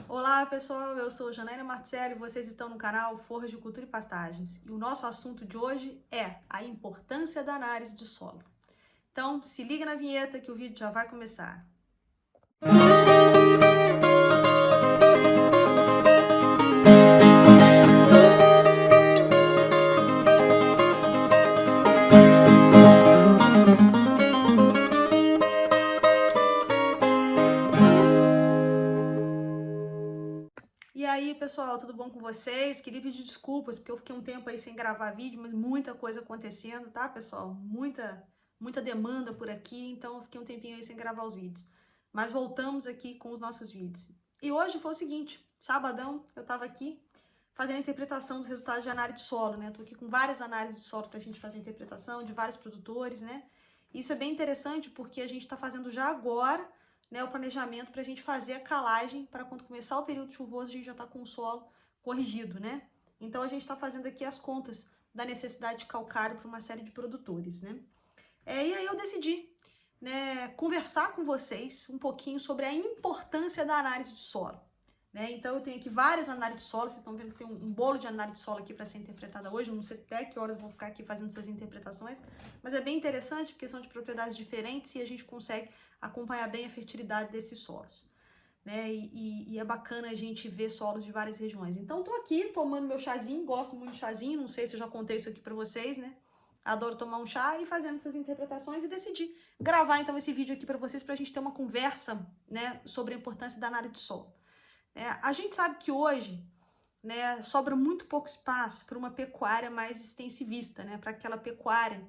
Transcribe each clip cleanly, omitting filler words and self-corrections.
Olá pessoal, eu sou Janaína Marticelli e vocês estão no canal Forras de Cultura e Pastagens. E o nosso assunto de hoje é a importância da análise de solo. Então se liga na vinheta que o vídeo já vai começar. E aí, pessoal, tudo bom com vocês? Queria pedir desculpas, porque eu fiquei um tempo aí sem gravar vídeo, mas muita coisa acontecendo, tá, pessoal? Muita demanda por aqui, então eu fiquei um tempinho aí sem gravar os vídeos. Mas voltamos aqui com os nossos vídeos. E hoje foi o seguinte, sabadão, eu tava aqui fazendo a interpretação dos resultados de análise de solo, né? Tô aqui com várias análises de solo pra gente fazer a interpretação de vários produtores, né? Isso é bem interessante porque a gente tá fazendo já agora, né, o planejamento para a gente fazer a calagem para quando começar o período chuvoso a gente já está com o solo corrigido, né? Então a gente está fazendo aqui as contas da necessidade de calcário para uma série de produtores, né? E aí eu decidi, né, conversar com vocês um pouquinho sobre a importância da análise de solo. Né? Então eu tenho aqui várias análises de solo, vocês estão vendo que tem um bolo de análise de solo aqui para ser interpretada hoje, não sei até que horas eu vou ficar aqui fazendo essas interpretações, mas é bem interessante porque são de propriedades diferentes e a gente consegue acompanhar bem a fertilidade desses solos. Né? E é bacana a gente ver solos de várias regiões. Então tô aqui tomando meu chazinho, gosto muito de chazinho, não sei se eu já contei isso aqui para vocês, né? Adoro tomar um chá e fazendo essas interpretações e decidi gravar então esse vídeo aqui para vocês para a gente ter uma conversa, né, sobre a importância da análise de solo. A gente sabe que hoje, né, sobra muito pouco espaço para uma pecuária mais extensivista, né, para aquela pecuária,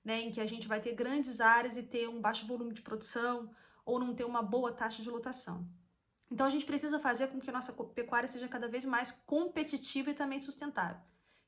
né, em que a gente vai ter grandes áreas e ter um baixo volume de produção ou não ter uma boa taxa de lotação. Então a gente precisa fazer com que a nossa pecuária seja cada vez mais competitiva e também sustentável.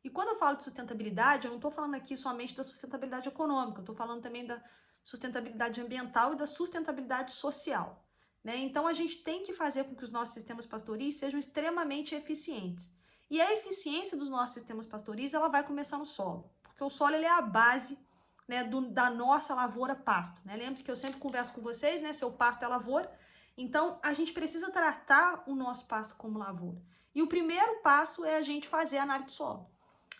E quando eu falo de sustentabilidade, eu não estou falando aqui somente da sustentabilidade econômica, eu estou falando também da sustentabilidade ambiental e da sustentabilidade social. Né? Então a gente tem que fazer com que os nossos sistemas pastoris sejam extremamente eficientes. E a eficiência dos nossos sistemas pastoris ela vai começar no solo, porque o solo ele é a base, né, da nossa lavoura pasto. Né? Lembre-se que eu sempre converso com vocês, né, seu pasto é lavoura, então a gente precisa tratar o nosso pasto como lavoura. E o primeiro passo é a gente fazer a análise de solo.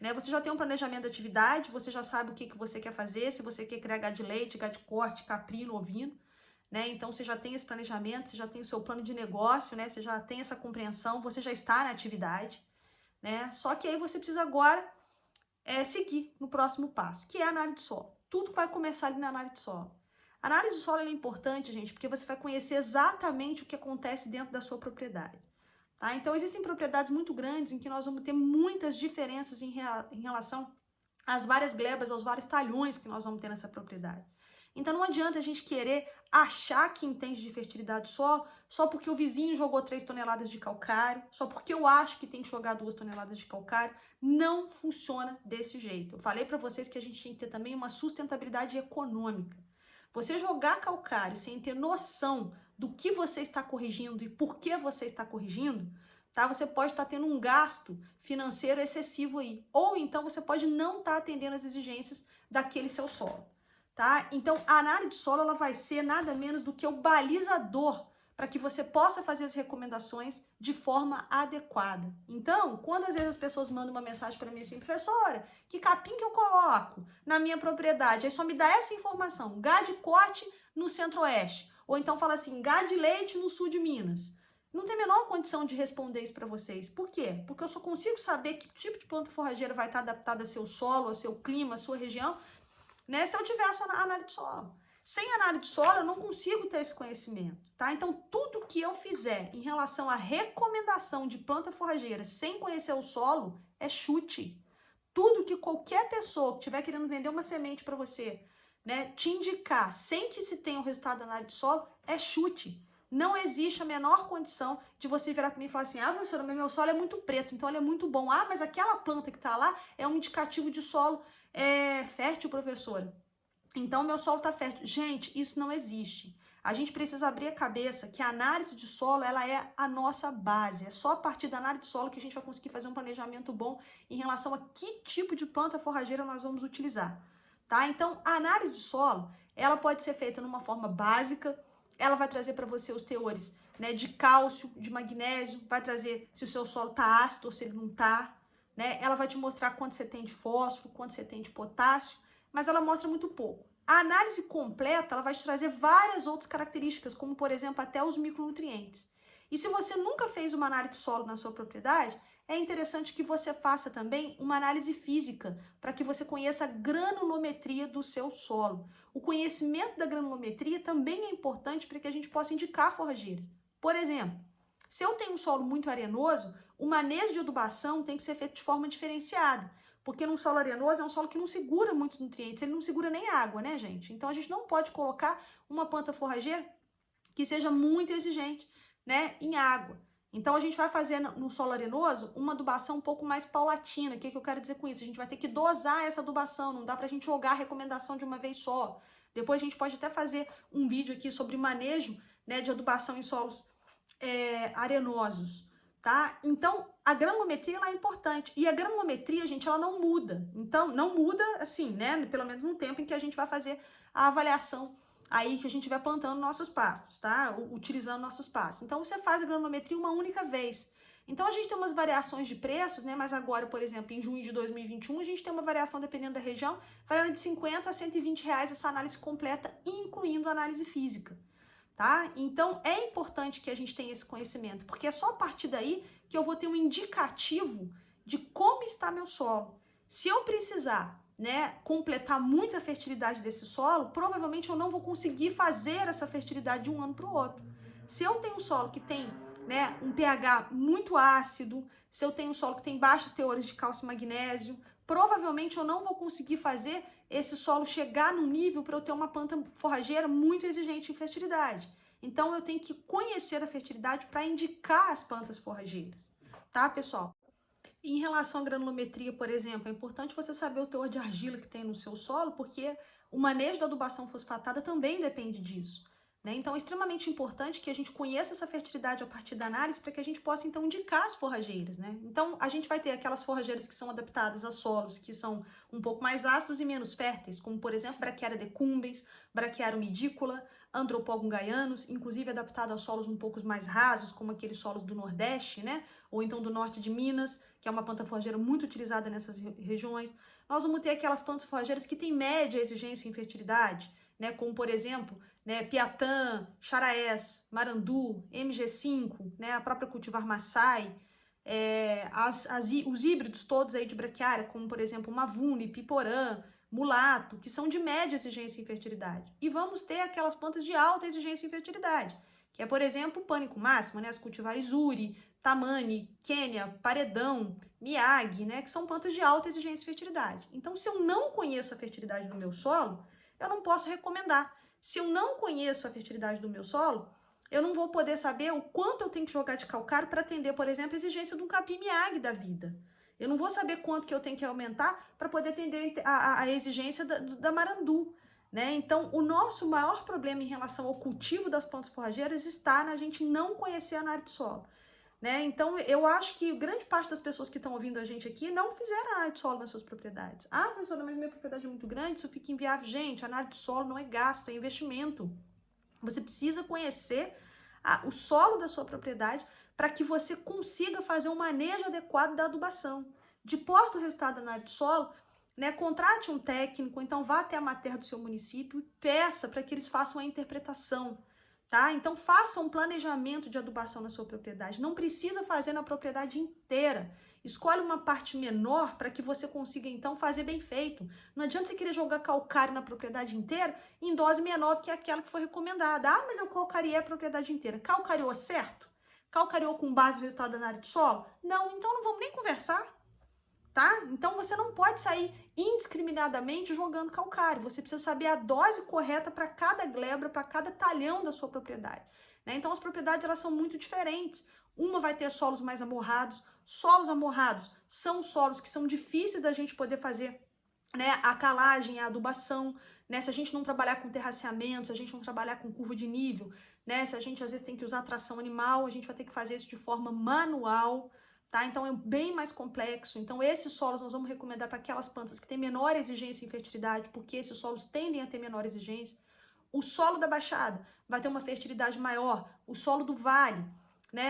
Né? Você já tem um planejamento de atividade, você já sabe o que você quer fazer, se você quer criar gado de leite, gado de corte, caprino, ovino. Né? Então você já tem esse planejamento, você já tem o seu plano de negócio, né? Você já tem essa compreensão, você já está na atividade, né? Só que aí você precisa agora seguir no próximo passo, que é a análise de solo. Tudo vai começar ali na análise de solo. A análise de solo é importante, gente, porque você vai conhecer exatamente o que acontece dentro da sua propriedade. Tá? Então existem propriedades muito grandes em que nós vamos ter muitas diferenças em relação às várias glebas, aos vários talhões que nós vamos ter nessa propriedade. Então não adianta a gente querer achar que entende de fertilidade do solo só porque o vizinho jogou 3 toneladas de calcário, só porque eu acho que tem que jogar 2 toneladas de calcário. Não funciona desse jeito. Eu falei para vocês que a gente tem que ter também uma sustentabilidade econômica. Você jogar calcário sem ter noção do que você está corrigindo e por que você está corrigindo, tá? Você pode estar tendo um gasto financeiro excessivo aí. Ou então você pode não estar atendendo as exigências daquele seu solo. Tá? Então, a análise de solo ela vai ser nada menos do que o balizador para que você possa fazer as recomendações de forma adequada. Então, quando às vezes as pessoas mandam uma mensagem para mim assim, professora, que capim que eu coloco na minha propriedade? Aí só me dá essa informação, gado de corte no centro-oeste. Ou então fala assim, gado de leite no sul de Minas. Não tem a menor condição de responder isso para vocês. Por quê? Porque eu só consigo saber que tipo de planta forrageira vai estar adaptada ao seu solo, ao seu clima, à sua região, né, se eu tivesse a análise de solo. Sem análise de solo, eu não consigo ter esse conhecimento, tá? Então, tudo que eu fizer em relação à recomendação de planta forrageira sem conhecer o solo é chute. Tudo que qualquer pessoa que estiver querendo vender uma semente para você, né, te indicar sem que se tenha o resultado da análise de solo é chute. Não existe a menor condição de você virar para mim e falar assim, ah, professora, meu solo é muito preto, então ele é muito bom. Ah, mas aquela planta que está lá é um indicativo de solo fértil, professora. Então, meu solo está fértil. Gente, isso não existe. A gente precisa abrir a cabeça que a análise de solo, ela é a nossa base. É só a partir da análise de solo que a gente vai conseguir fazer um planejamento bom em relação a que tipo de planta forrageira nós vamos utilizar. Tá? Então, a análise de solo, ela pode ser feita numa forma básica, ela vai trazer para você os teores, né, de cálcio, de magnésio, vai trazer se o seu solo está ácido ou se ele não está, né? Ela vai te mostrar quanto você tem de fósforo, quanto você tem de potássio, mas ela mostra muito pouco. A análise completa, ela vai te trazer várias outras características, como, por exemplo, até os micronutrientes. E se você nunca fez uma análise de solo na sua propriedade, é interessante que você faça também uma análise física, para que você conheça a granulometria do seu solo. O conhecimento da granulometria também é importante para que a gente possa indicar forrageiras. Por exemplo, se eu tenho um solo muito arenoso, o manejo de adubação tem que ser feito de forma diferenciada. Porque num solo arenoso é um solo que não segura muitos nutrientes, ele não segura nem água, né, gente? Então a gente não pode colocar uma planta forrageira que seja muito exigente, né, em água. Então a gente vai fazer no solo arenoso uma adubação um pouco mais paulatina. O que eu quero dizer com isso? A gente vai ter que dosar essa adubação, não dá pra gente jogar a recomendação de uma vez só. Depois a gente pode até fazer um vídeo aqui sobre manejo, né, de adubação em solos arenosos. Tá? Então, a granulometria ela é importante. E a granulometria, gente, ela não muda. Então, não muda assim, né? Pelo menos no tempo em que a gente vai fazer a avaliação aí que a gente vai plantando nossos pastos, tá? Utilizando nossos pastos. Então, você faz a granulometria uma única vez. Então, a gente tem umas variações de preços, né? Mas agora, por exemplo, em junho de 2021, a gente tem uma variação, dependendo da região, variando de 50 a 120 reais essa análise completa, incluindo a análise física. Tá? Então, é importante que a gente tenha esse conhecimento, porque é só a partir daí que eu vou ter um indicativo de como está meu solo. Se eu precisar, né, completar muito a fertilidade desse solo, provavelmente eu não vou conseguir fazer essa fertilidade de um ano para o outro. Se eu tenho um solo que tem, né, um pH muito ácido, se eu tenho um solo que tem baixos teores de cálcio e magnésio, provavelmente eu não vou conseguir fazer esse solo chegar num nível para eu ter uma planta forrageira muito exigente em fertilidade. Então, eu tenho que conhecer a fertilidade para indicar as plantas forrageiras, tá, pessoal? Em relação à granulometria, por exemplo, é importante você saber o teor de argila que tem no seu solo, porque o manejo da adubação fosfatada também depende disso. Né? Então, é extremamente importante que a gente conheça essa fertilidade a partir da análise para que a gente possa, então, indicar as forrageiras. Né? Então, a gente vai ter aquelas forrageiras que são adaptadas a solos que são um pouco mais ácidos e menos férteis, como, por exemplo, Brachiaria decumbens, Brachiaria humidícola, Andropogum gaianus, inclusive adaptado a solos um pouco mais rasos, como aqueles solos do Nordeste, né? Ou então do Norte de Minas, que é uma planta forrageira muito utilizada nessas regiões. Nós vamos ter aquelas plantas forrageiras que têm média exigência em fertilidade, né? Como, por exemplo, né, Piatã, Charaés, Marandu, MG5, né, a própria cultivar Massai, os híbridos todos aí de braquiária, como por exemplo Mavune, Piporã, Mulato, que são de média exigência em fertilidade. E vamos ter aquelas plantas de alta exigência em fertilidade, que é, por exemplo, o Pânico Máximo, né, as cultivares Uri, Tamani, Quênia, Paredão, Miyagi, né, que são plantas de alta exigência em fertilidade. Então, se eu não conheço a fertilidade do meu solo, eu não posso recomendar. Se eu não conheço a fertilidade do meu solo, eu não vou poder saber o quanto eu tenho que jogar de calcário para atender, por exemplo, a exigência de um capim-miag da vida. Eu não vou saber quanto que eu tenho que aumentar para poder atender a exigência da marandu. Né? Então, o nosso maior problema em relação ao cultivo das plantas forrageiras está na gente não conhecer a análise de solo. Né? Então, eu acho que grande parte das pessoas que estão ouvindo a gente aqui não fizeram análise de solo nas suas propriedades. Ah, professora, mas minha propriedade é muito grande, isso fica inviável. Gente, análise de solo não é gasto, é investimento. Você precisa conhecer o solo da sua propriedade para que você consiga fazer um manejo adequado da adubação. Depois do resultado da análise de solo, né, contrate um técnico, então vá até a mater do seu município e peça para que eles façam a interpretação. Tá? Então, faça um planejamento de adubação na sua propriedade. Não precisa fazer na propriedade inteira. Escolhe uma parte menor para que você consiga, então, fazer bem feito. Não adianta você querer jogar calcário na propriedade inteira em dose menor do que aquela que foi recomendada. Ah, mas eu calcariei a propriedade inteira. Calcariou certo? Calcariou com base no resultado da análise de solo? Não, então não vamos nem conversar. Tá? Então, você não pode sair indiscriminadamente jogando calcário. Você precisa saber a dose correta para cada glebra, para cada talhão da sua propriedade. Né? Então, as propriedades elas são muito diferentes. Uma vai ter solos mais amorrados. Solos amorrados são solos que são difíceis da gente poder fazer, né, a calagem, a adubação. Né? Se a gente não trabalhar com terraceamento, se a gente não trabalhar com curva de nível, né? Se a gente às vezes tem que usar tração animal, a gente vai ter que fazer isso de forma manual. Tá? Então, é bem mais complexo. Então, esses solos nós vamos recomendar para aquelas plantas que têm menor exigência em fertilidade, porque esses solos tendem a ter menor exigência. O solo da Baixada vai ter uma fertilidade maior. O solo do vale, né,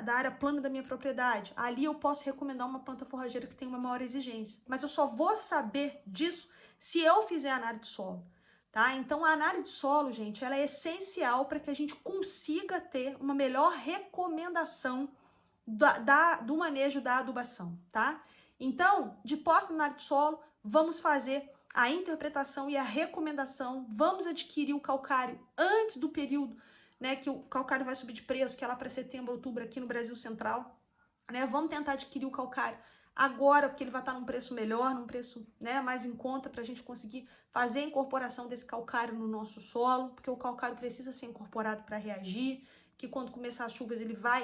da área plana da minha propriedade, ali eu posso recomendar uma planta forrageira que tem uma maior exigência. Mas eu só vou saber disso se eu fizer análise de solo, tá? Então, a análise de solo, gente, ela é essencial para que a gente consiga ter uma melhor recomendação do manejo da adubação, tá? Então, de posse da análise de solo, vamos fazer a interpretação e a recomendação, vamos adquirir o calcário antes do período, né, que o calcário vai subir de preço, que é lá para setembro, outubro, aqui no Brasil Central, né? Vamos tentar adquirir o calcário agora, porque ele vai estar num preço melhor, num preço, né, mais em conta, para a gente conseguir fazer a incorporação desse calcário no nosso solo, porque o calcário precisa ser incorporado para reagir, que quando começar as chuvas ele vai,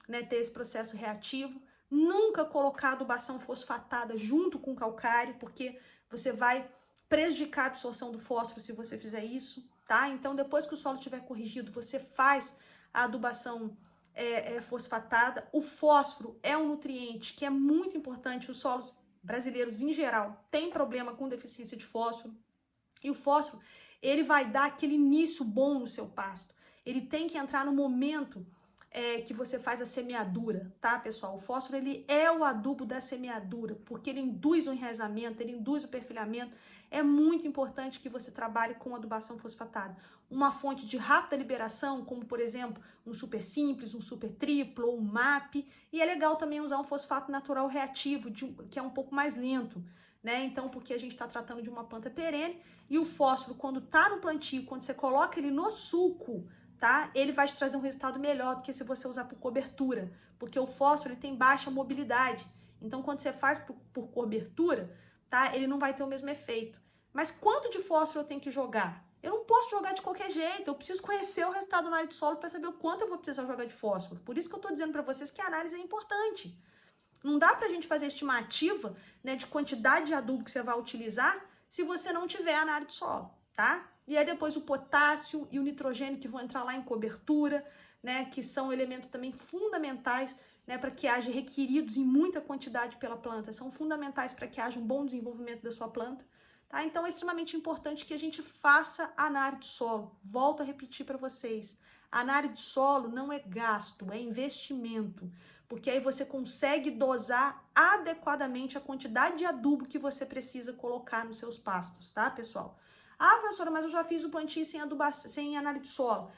né, ter esse processo reativo. Nunca colocar adubação fosfatada junto com o calcário, porque você vai prejudicar a absorção do fósforo se você fizer isso, tá? Então, depois que o solo estiver corrigido, você faz a adubação fosfatada. O fósforo é um nutriente que é muito importante. Os solos brasileiros, em geral, têm problema com deficiência de fósforo. E o fósforo, ele vai dar aquele início bom no seu pasto. Ele tem que entrar no momento que você faz a semeadura, tá, pessoal? O fósforo, ele é o adubo da semeadura, porque ele induz o enraizamento, ele induz o perfilhamento. É muito importante que você trabalhe com adubação fosfatada. Uma fonte de rápida liberação, como, por exemplo, um super simples, um super triplo ou um MAP. E é legal também usar um fosfato natural reativo, que é um pouco mais lento, né? Então, porque a gente está tratando de uma planta perene. E o fósforo, quando tá no plantio, quando você coloca ele no sulco, tá? Ele vai te trazer um resultado melhor do que se você usar por cobertura, porque o fósforo ele tem baixa mobilidade. Então, quando você faz por cobertura, tá? Ele não vai ter o mesmo efeito. Mas quanto de fósforo eu tenho que jogar? Eu não posso jogar de qualquer jeito, eu preciso conhecer o resultado da análise de solo para saber o quanto eu vou precisar jogar de fósforo. Por isso que eu estou dizendo para vocês que a análise é importante. Não dá para a gente fazer estimativa, né, de quantidade de adubo que você vai utilizar se você não tiver análise de solo, tá? E aí depois o potássio e o nitrogênio que vão entrar lá em cobertura, né, que são elementos também fundamentais, né, para que haja requeridos em muita quantidade pela planta, são fundamentais para que haja um bom desenvolvimento da sua planta, tá? Então é extremamente importante que a gente faça análise de solo. Volto a repetir para vocês, a análise de solo não é gasto, é investimento, porque aí você consegue dosar adequadamente a quantidade de adubo que você precisa colocar nos seus pastos, tá, pessoal? Ah, professora, mas eu já fiz o plantio sem análise de solo.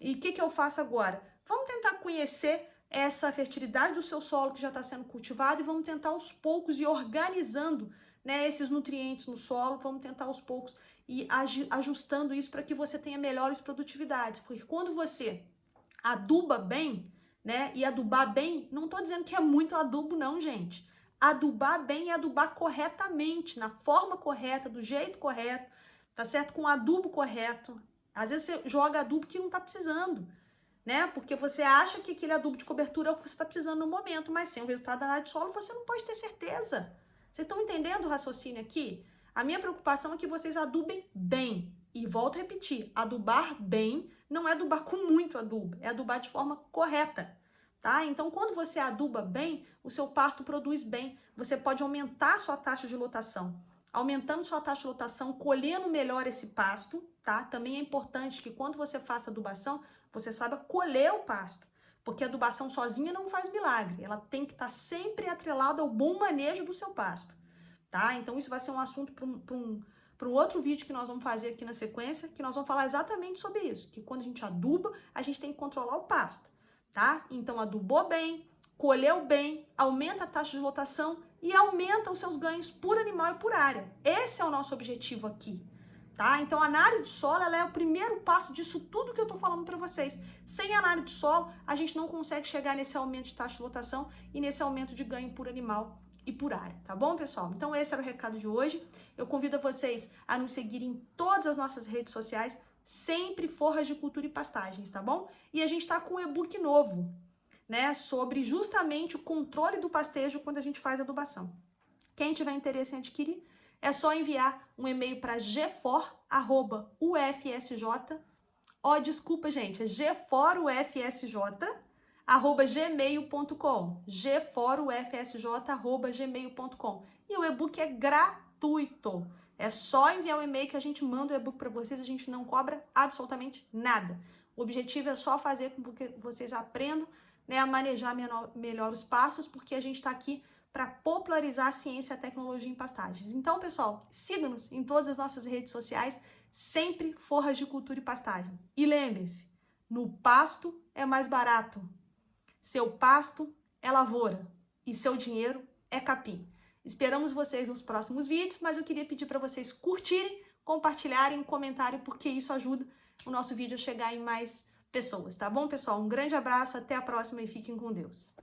E o que eu faço agora? Vamos tentar conhecer essa fertilidade do seu solo que já está sendo cultivado e vamos tentar aos poucos ir organizando, né, esses nutrientes no solo, vamos tentar aos poucos ir ajustando isso para que você tenha melhores produtividades. Porque quando você aduba bem, né, e adubar bem, não estou dizendo que é muito adubo não, gente. Adubar bem é adubar corretamente, na forma correta, do jeito correto, tá certo? Com o adubo correto. Às vezes você joga adubo que não tá precisando, né? Porque você acha que aquele adubo de cobertura é o que você está precisando no momento, mas sem o resultado da análise de solo você não pode ter certeza. Vocês estão entendendo o raciocínio aqui? A minha preocupação é que vocês adubem bem. E volto a repetir, adubar bem não é adubar com muito adubo, é adubar de forma correta, tá? Então, quando você aduba bem, o seu pasto produz bem. Você pode aumentar a sua taxa de lotação. Aumentando sua taxa de lotação, colhendo melhor esse pasto, tá? Também é importante que quando você faça adubação, você saiba colher o pasto, porque a adubação sozinha não faz milagre, ela tem que estar sempre atrelada ao bom manejo do seu pasto, tá? Então isso vai ser um assunto para um outro vídeo que nós vamos fazer aqui na sequência, que nós vamos falar exatamente sobre isso, que quando a gente aduba, a gente tem que controlar o pasto, tá? Então adubou bem, colheu bem, aumenta a taxa de lotação e aumenta os seus ganhos por animal e por área. Esse é o nosso objetivo aqui, tá? Então, a análise de solo, ela é o primeiro passo disso tudo que eu tô falando para vocês. Sem análise de solo, a gente não consegue chegar nesse aumento de taxa de lotação e nesse aumento de ganho por animal e por área, tá bom, pessoal? Então, esse era o recado de hoje. Eu convido vocês a nos seguirem em todas as nossas redes sociais, sempre Forras de Cultura e Pastagens, tá bom? E a gente tá com um e-book novo, né, sobre justamente o controle do pastejo quando a gente faz adubação. Quem tiver interesse em adquirir, é só enviar um e-mail para gfor@ufsj. Desculpa, gente, é gforufsj@gmail.com. gforufsj@gmail.com. E o e-book é gratuito. É só enviar um e-mail que a gente manda o e-book para vocês, a gente não cobra absolutamente nada. O objetivo é só fazer com que vocês aprendam, né, a manejar melhor os passos, porque a gente está aqui para popularizar a ciência e a tecnologia em pastagens. Então, pessoal, siga-nos em todas as nossas redes sociais, sempre Forras de Cultura e Pastagem. E lembre-se, no pasto é mais barato. Seu pasto é lavoura e seu dinheiro é capim. Esperamos vocês nos próximos vídeos, mas eu queria pedir para vocês curtirem, compartilharem, comentarem, porque isso ajuda o nosso vídeo a chegar em mais pessoas, tá bom, pessoal? Um grande abraço, até a próxima e fiquem com Deus.